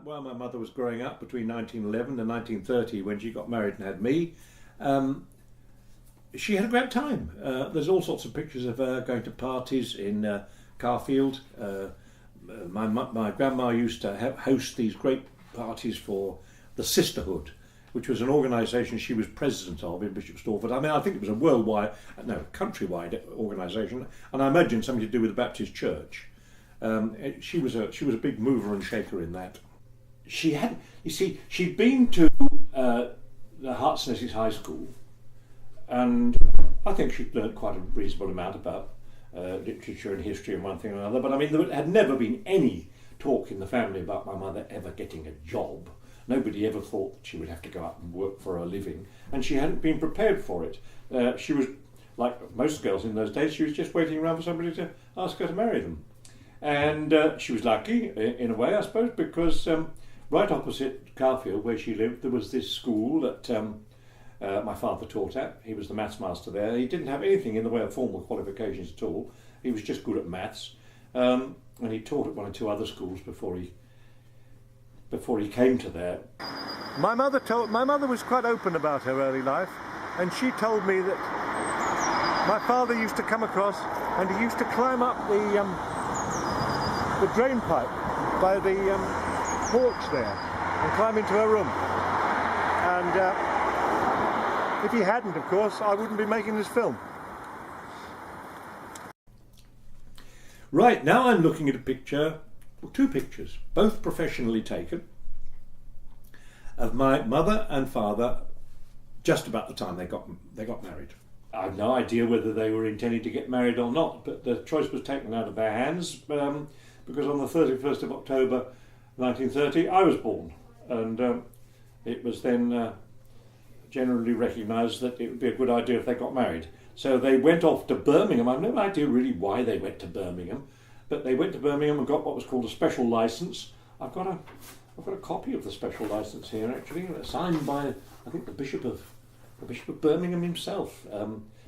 While my mother was growing up, between 1911 and 1930, when she got married and had me, um, she had a great time. There's all sorts of pictures of her going to parties in Carfield. My grandma used to host these great parties for the Sisterhood, which was an organisation she was president of in Bishop Stortford. I mean, I think it was a worldwide, no, countrywide organisation, and I imagine something to do with the Baptist Church. She was a big mover and shaker in that. She had, you see, she'd been to the Hearts and Essex High School, and I think she'd learnt quite a reasonable amount about literature and history and one thing or another. But I mean, there had never been any talk in the family about my mother ever getting a job. Nobody ever thought that she would have to go out and work for a living, and she hadn't been prepared for it. She was, like most girls in those days, she was just waiting around for somebody to ask her to marry them. And she was lucky, in a way, I suppose, because right opposite Carfield, where she lived, there was this school that my father taught at. He was the maths master there. He didn't have anything in the way of formal qualifications at all. He was just good at maths. And he taught at one or two other schools before he came to there. My mother was quite open about her early life, and she told me that my father used to come across and he used to climb up the drain pipe by the porch there and climb into her room. And if he hadn't, of course, I wouldn't be making this film. Right, now I'm looking at a picture, well, two pictures, both professionally taken, of my mother and father just about the time they got married. I have no idea whether they were intending to get married or not, but the choice was taken out of their hands because on the 31st of October 1930 I was born, and it was then generally recognised that it would be a good idea if they got married. So they went off to Birmingham. I have no idea really why they went to Birmingham, but they went to Birmingham and got what was called a special licence. I've got a copy of the special licence here, actually, signed by, I think, the Bishop of Birmingham himself,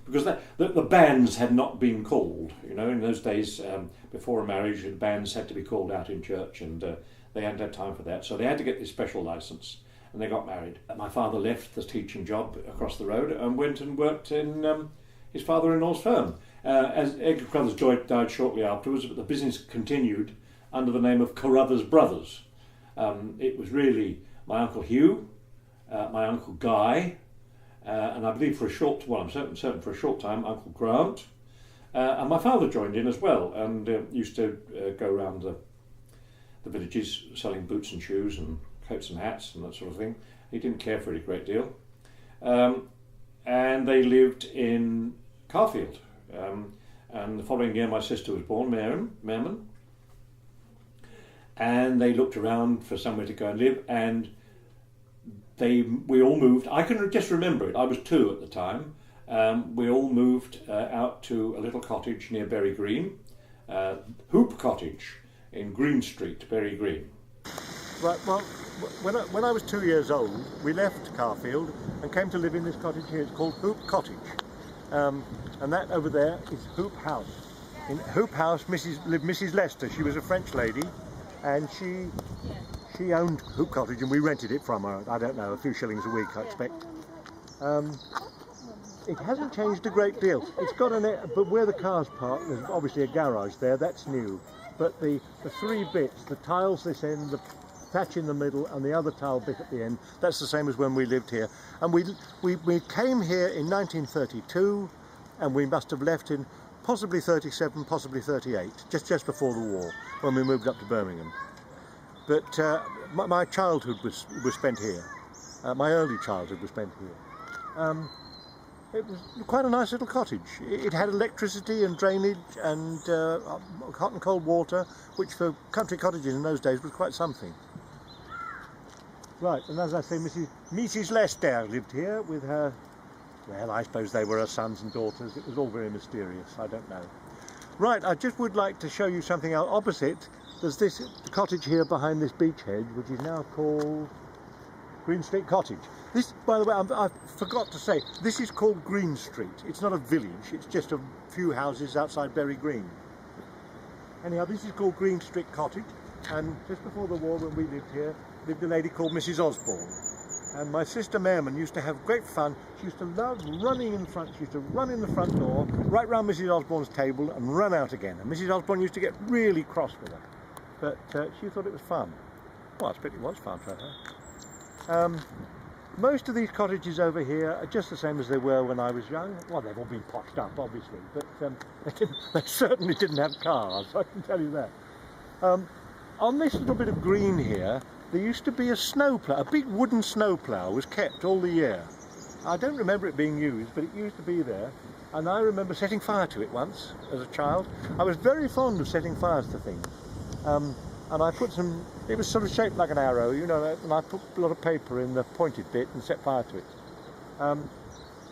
because the banns had not been called. You know, in those days, before a marriage, the banns had to be called out in church, and they hadn't had time for that, so they had to get this special licence, and they got married. My father left the teaching job across the road and went and worked in his father-in-law's firm. As Edgar Carruthers Joy died shortly afterwards, but the business continued under the name of Carruthers Brothers. It was really my Uncle Hugh, my Uncle Guy, and I believe I'm certain for a short time, Uncle Grant, and my father joined in as well, and used to go around the villages selling boots and shoes and coats and hats and that sort of thing. He didn't care for it a great deal. And they lived in Carfield. And the following year my sister was born, Merriman. And they looked around for somewhere to go and live, and we all moved. I can just remember it. I was 2 at the time. We all moved out to a little cottage near Bury Green, Hoop Cottage in Green Street, Bury Green. Right, well, when I was 2 years old, we left Carfield and came to live in this cottage here. It's called Hoop Cottage. And that over there is Hoop House. In Hoop House lived Mrs. Lester. She was a French lady, and she owned Hoop Cottage, and we rented it from her. I don't know, a few shillings a week, I expect. It hasn't changed a great deal. It's got but where the cars park, there's obviously a garage there. That's new. But the 3 bits, the tiles this end, the thatch in the middle, and the other tile bit at the end, that's the same as when we lived here. And we came here in 1932, and we must have left in possibly 37, possibly 38, just before the war, when we moved up to Birmingham. But my childhood was spent here. My early childhood was spent here. It was quite a nice little cottage. It had electricity and drainage and hot and cold water, which for country cottages in those days was quite something. Right, and as I say, Mrs. Lester lived here with her, well, I suppose they were her sons and daughters. It was all very mysterious, I don't know. Right, I just would like to show you something else. Opposite, there's this cottage here behind this beech hedge, which is now called Green Street Cottage. This, by the way, I forgot to say, this is called Green Street. It's not a village, it's just a few houses outside Bury Green. Anyhow, this is called Green Street Cottage. And just before the war, when we lived here, lived a lady called Mrs. Osborne. And my sister Merriman used to have great fun. She used to love running in front. She used to run in the front door, right round Mrs. Osborne's table, and run out again. And Mrs. Osborne used to get really cross with her. But she thought it was fun. Well, I suppose it was fun for her. Most of these cottages over here are just the same as they were when I was young. Well, they've all been potched up, obviously, but they certainly didn't have cars, I can tell you that. On this little bit of green here, there used to be a snowplough, a big wooden snowplough was kept all the year. I don't remember it being used, but it used to be there. And I remember setting fire to it once, as a child. I was very fond of setting fires to things. And I put some, it was sort of shaped like an arrow, you know, and I put a lot of paper in the pointed bit and set fire to it.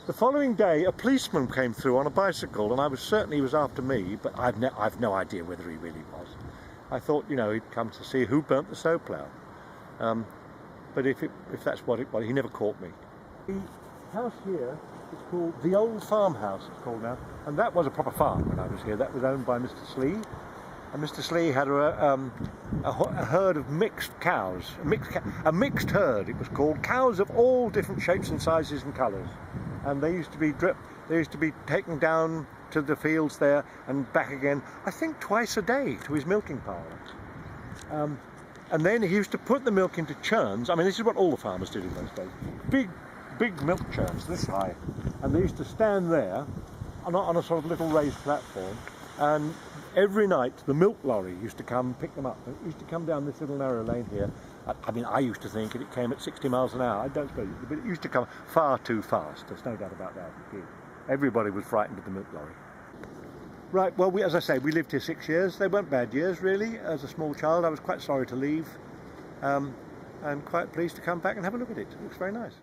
The following day, a policeman came through on a bicycle, and I was certain he was after me, but I've no idea whether he really was. I thought, you know, he'd come to see who burnt the snowplough. But if that's what it was, he never caught me. The house here is called the Old Farmhouse, it's called now, and that was a proper farm when I was here. That was owned by Mr. Slee, and Mr. Slee had a herd of mixed cows, a mixed herd it was called, cows of all different shapes and sizes and colours, and they used to be taken down to the fields there and back again, I think twice a day, to his milking parlour. And then he used to put the milk into churns. I mean, this is what all the farmers did in those days. Big milk churns, this high. And they used to stand there on a sort of little raised platform, and every night the milk lorry used to come pick them up. It used to come down this little narrow lane here. I mean, I used to think it came at 60 miles an hour. I don't suppose it, but it used to come far too fast. There's no doubt about that. Everybody was frightened of the milk lorry. Right, well, as I say, we lived here 6 years. They weren't bad years, really. As a small child, I was quite sorry to leave, and quite pleased to come back and have a look at it. It looks very nice.